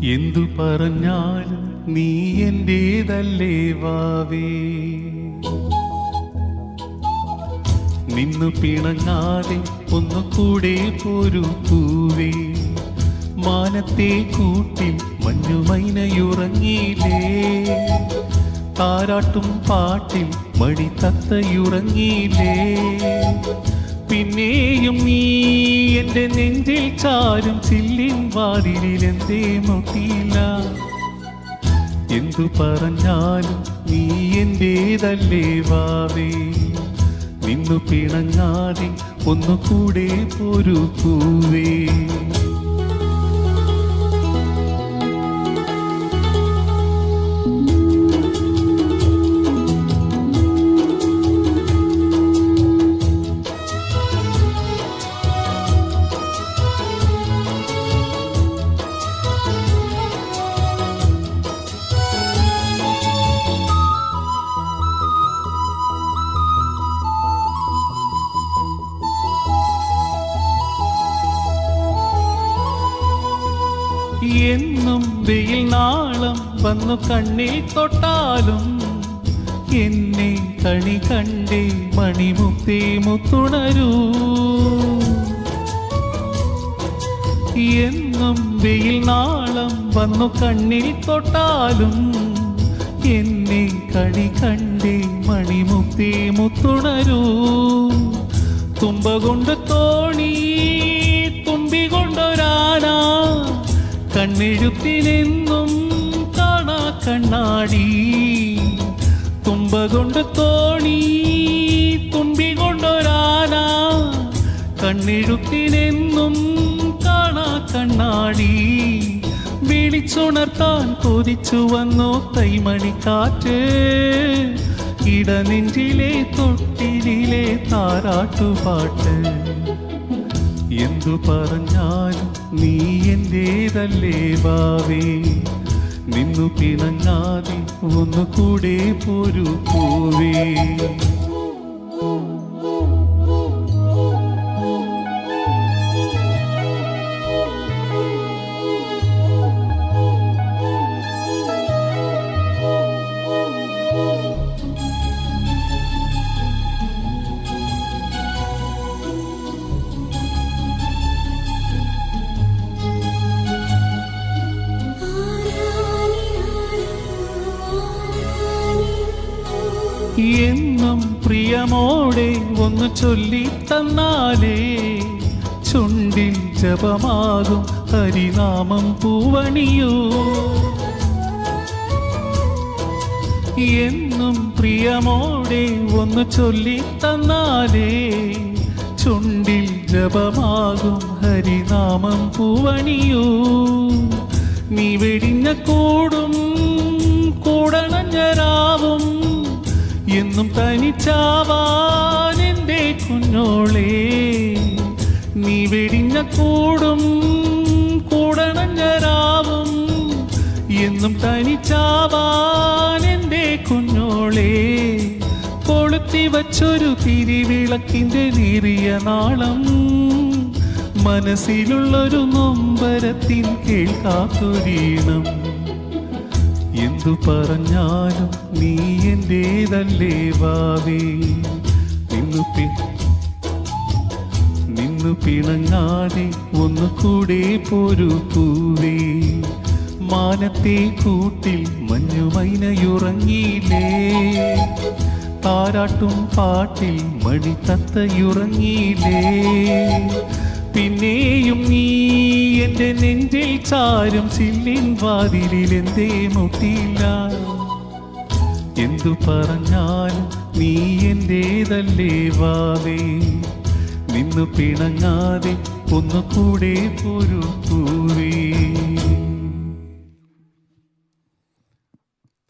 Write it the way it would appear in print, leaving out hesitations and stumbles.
എന്തു പറഞ്ഞാലും നീ എന്റേതല്ലേ വാവേ. നിന്നു പിണങ്ങാതെ ഒന്നുകൂടെ പോരു പൂവേ. മാനത്തെ കൂട്ടിൽ മഞ്ഞുമൈനയുറങ്ങിയില്ലേ, താരാട്ടും പാട്ടിൽ മടിത്തത്തയുറങ്ങിയില്ലേ. പിന്നെയും നീ എൻ്റെ നെഞ്ചിൽ ചാരും ചില്ലിൻ വാതിലിൽ എന്തേ മുട്ടിയില്ല. എന്തു പറഞ്ഞാലും നീ എന്റേതല്ലേ വാവേ. നിന്നു പിണങ്ങാതെ ഒന്നുകൂടെ പോരു പൂവേ. എന്നും വെയിൽ നാളം വന്നു കണ്ണിൽ തൊട്ടാലും എന്നെ കണി കണ്ടേ മണിമുത്തേ മുത്തുണരൂ. എന്നും വെയിൽ നാളം വന്നു കണ്ണിൽ തൊട്ടാലും എന്നെ കണി കണ്ടേ മണിമുത്തേ മുത്തുണരൂ. തുമ്പ കൊണ്ട് തോണി തുമ്പി കൊണ്ടൊരാന, കണ്ണെഴുത്തിനെന്നും കാണാ കണ്ണാടി. തുമ്പ കൊണ്ട് തോണി തുമ്പി കൊണ്ടൊരാന, കണ്ണെഴുത്തിനെന്നും കാണാ കണ്ണാടി. വിളിച്ചുണർത്താൻ കൊതിച്ചു വന്നു തൈമണിക്കാറ്റ്, ഇടനെഞ്ചിലെ തൊട്ടിലെ താരാട്ടുപാട്ട്. എന്തു പറഞ്ഞാലും നീ എന്റേതല്ലേ വാവേ. നിന്നു പിണങ്ങാതെ ഒന്നുകൂടെ പോരു പൂവേ. എന്നും പ്രിയമോടെ ഒന്ന് ചൊല്ലിത്തന്നാലേ ചുണ്ടിൽ ജപമാകും ഹരിനാമം പൂവണിയൂ. എന്നും പ്രിയമോടെ ഒന്ന് ചൊല്ലിത്തന്നാലേ ചുണ്ടിൽ ജപമാകും ഹരിനാമം പൂവണിയൂ. നീ വെടിഞ്ഞ കൂടും കൂടണഞ്ഞരാവും എന്നും തനിച്ചാവാൻ എൻ്റെ കുഞ്ഞോളേ. നീ വെടിഞ്ഞ കൂടും കൂടണഞ്ഞരാവും എന്നും തനിച്ചാവാൻ എൻ്റെ കുഞ്ഞോളേ. കൊളുത്തി വച്ചൊരു തിരിവിളക്കിൻ്റെ നീറിയ നാളം, മനസ്സിലുള്ളൊരു നൊമ്പരത്തിൻ കേൾക്കാത്തൊരീണം. എന്തു പറഞ്ഞാലും നീ എന്റേതല്ലേ വാവേ. നിന്നു പിണങ്ങാതെ ഒന്നുകൂടെ പോരു പൂവേ. മാനത്തെ കൂട്ടിൽ മഞ്ഞുമൈനയുറങ്ങിയില്ലേ, താരാട്ടും പാട്ടിൽ മണിത്തത്തയുറങ്ങിയില്ലേ. പിന്നെയും നീ എൻ്റെ നെഞ്ചിൽ ചാരും ചില്ലിൻ വാതിലിൽ എന്തേ മുട്ടിയില്ല. എന്തു പറഞ്ഞാലും നീ എന്റേതല്ലേ വാവേ. നിന്നു പിണങ്ങാതെ ഒന്നുകൂടെ പോരു പൂവേ.